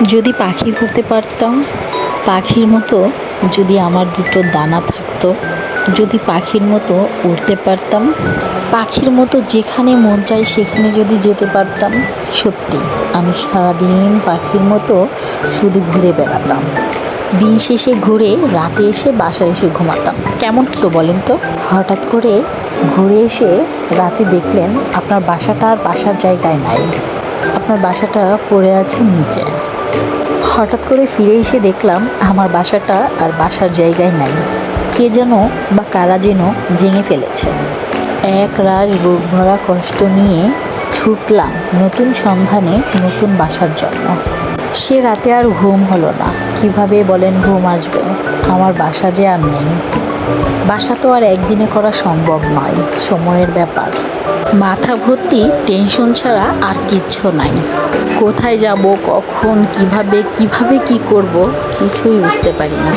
যদি পাখি হতে পারতাম, পাখির মতো যদি আমার দুটো ডানা থাকতো, যদি পাখির মতো উড়তে পারতাম, পাখির মতো যেখানে মন চাই সেখানে যদি যেতে পারতাম, সত্যি আমি সারাদিন পাখির মতো শুধু ঘুরে বেড়াতাম। দিন শেষে ঘুরে রাতে এসে বাসায় এসে ঘুমাতাম। কেমন হতো বলেন তো? হঠাৎ করে ঘুরে এসে রাতে দেখলেন আপনার বাসাটা আর বাসার জায়গায় নাই, আপনার বাসাটা পড়ে আছে নিচে। হঠাৎ করে ফিরে এসে দেখলাম আমার বাসাটা আর বাসার জায়গায় নাই, কে যেন বা কারা যেন ভেঙে ফেলেছে। এক রাশ বুক ভরা কষ্ট নিয়ে ছুটলাম নতুন সন্ধানে নতুন বাসার জন্য। সে রাতে আর ঘুম হলো না। কিভাবে বলেন ঘুম আসবে? আমার বাসা যে আর নেই। বাসা তো আর একদিনে করা সম্ভব নয়, সময়ের ব্যাপার। মাথা ভর্তি টেনশন ছাড়া আর কিচ্ছু নাই। কোথায় যাব, কখন, কিভাবে কি করব কিছুই বুঝতে পারি না।